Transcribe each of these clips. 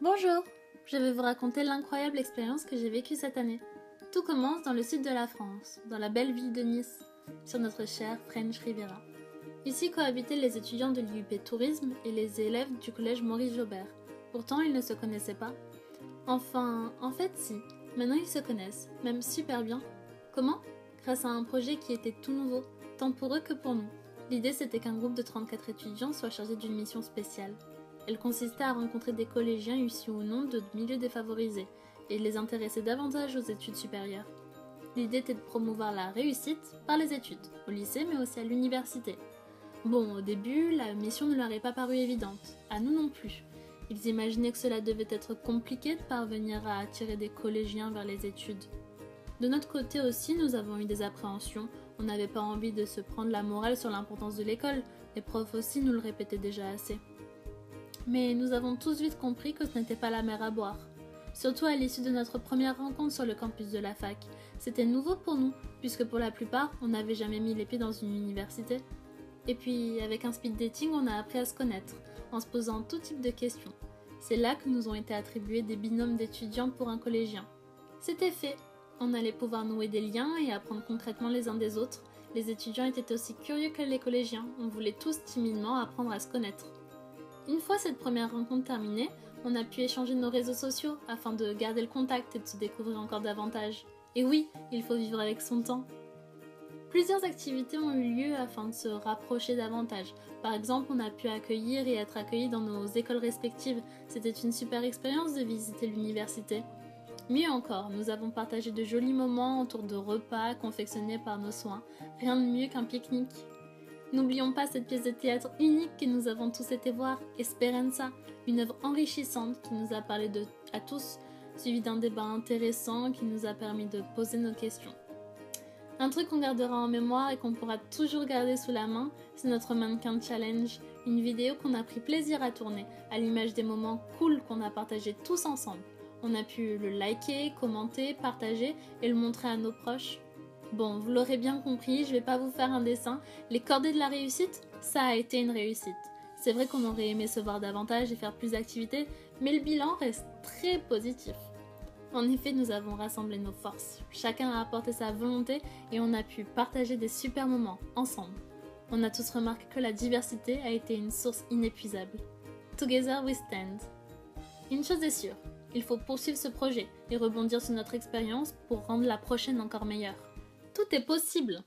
Bonjour, je vais vous raconter l'incroyable expérience que j'ai vécue cette année. Tout commence dans le sud de la France, dans la belle ville de Nice, sur notre chère French Riviera. Ici cohabitaient les étudiants de l'IUP Tourisme et les élèves du collège Maurice Jaubert. Pourtant, ils ne se connaissaient pas. Enfin, en fait si, maintenant ils se connaissent, même super bien. Comment ? Grâce à un projet qui était tout nouveau, tant pour eux que pour nous. L'idée c'était qu'un groupe de 34 étudiants soit chargé d'une mission spéciale. Elle consistait à rencontrer des collégiens issus ou non de milieux défavorisés et les intéresser davantage aux études supérieures. L'idée était de promouvoir la réussite par les études, au lycée mais aussi à l'université. Bon, au début, la mission ne leur est pas parue évidente, à nous non plus. Ils imaginaient que cela devait être compliqué de parvenir à attirer des collégiens vers les études. De notre côté aussi, nous avons eu des appréhensions. On n'avait pas envie de se prendre la morale sur l'importance de l'école. Les profs aussi nous le répétaient déjà assez. Mais nous avons tous vite compris que ce n'était pas la mer à boire. Surtout à l'issue de notre première rencontre sur le campus de la fac. C'était nouveau pour nous, puisque pour la plupart, on n'avait jamais mis les pieds dans une université. Et puis, avec un speed dating, on a appris à se connaître, en se posant tout type de questions. C'est là que nous ont été attribués des binômes d'étudiants pour un collégien. C'était fait. On allait pouvoir nouer des liens et apprendre concrètement les uns des autres. Les étudiants étaient aussi curieux que les collégiens. On voulait tous timidement apprendre à se connaître. Une fois cette première rencontre terminée, on a pu échanger nos réseaux sociaux afin de garder le contact et de se découvrir encore davantage. Et oui, il faut vivre avec son temps. Plusieurs activités ont eu lieu afin de se rapprocher davantage. Par exemple, on a pu accueillir et être accueillis dans nos écoles respectives. C'était une super expérience de visiter l'université. Mieux encore, nous avons partagé de jolis moments autour de repas confectionnés par nos soins. Rien de mieux qu'un pique-nique. N'oublions pas cette pièce de théâtre unique que nous avons tous été voir, Esperanza, une œuvre enrichissante qui nous a parlé à tous, suivie d'un débat intéressant qui nous a permis de poser nos questions. Un truc qu'on gardera en mémoire et qu'on pourra toujours garder sous la main, c'est notre mannequin challenge, une vidéo qu'on a pris plaisir à tourner, à l'image des moments cool qu'on a partagés tous ensemble. On a pu le liker, commenter, partager et le montrer à nos proches. Bon, vous l'aurez bien compris, je vais pas vous faire un dessin. Les cordées de la réussite, ça a été une réussite. C'est vrai qu'on aurait aimé se voir davantage et faire plus d'activités, mais le bilan reste très positif. En effet, nous avons rassemblé nos forces. Chacun a apporté sa volonté et on a pu partager des super moments ensemble. On a tous remarqué que la diversité a été une source inépuisable. Together we stand. Une chose est sûre, il faut poursuivre ce projet et rebondir sur notre expérience pour rendre la prochaine encore meilleure. Tout est possible.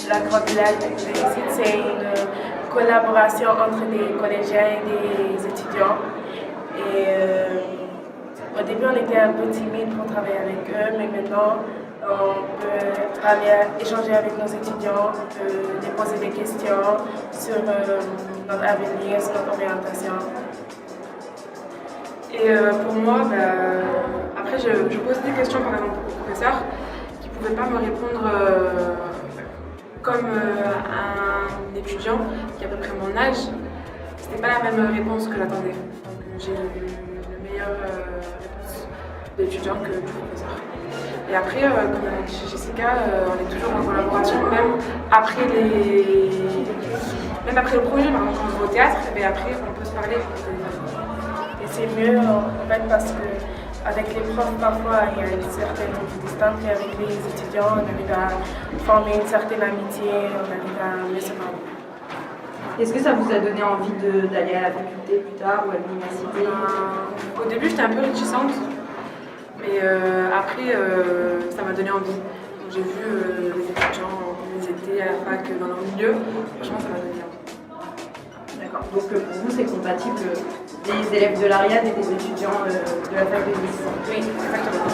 La Grande Village de réussite, c'est une collaboration entre des collégiens et des étudiants. Au début, on était un peu timide pour travailler avec eux, mais maintenant, on peut échanger avec nos étudiants, on peut déposer des questions sur notre avenir, sur notre orientation. Et pour moi, après, je pose des questions par exemple aux professeurs qui ne pouvaient pas me répondre comme un étudiant qui a à peu près mon âge. C'était pas la même réponse que j'attendais. Donc j'ai eu une meilleure réponse d'étudiant que du professeur. Et après, comme chez Jessica, on est toujours en collaboration, même après le projet, par exemple, quand on va au théâtre, et après on peut se parler au téléphone. Et c'est mieux en fait parce que avec les profs, parfois, il y a une certaine distance, et avec les étudiants, on arrive à former une certaine amitié, on arrive à mieux se parler. Est-ce que ça vous a donné envie d'aller à la faculté plus tard ou à l'université? Au début, j'étais un peu réticente, mais après, ça m'a donné envie. Donc, j'ai vu les étudiants, comment ils étaient à la fac, dans leur milieu, franchement, ça m'a donné envie. D'accord, donc pour vous, c'est compatible des élèves de l'Ariane et des étudiants de la fac de Nice? Oui, exactement.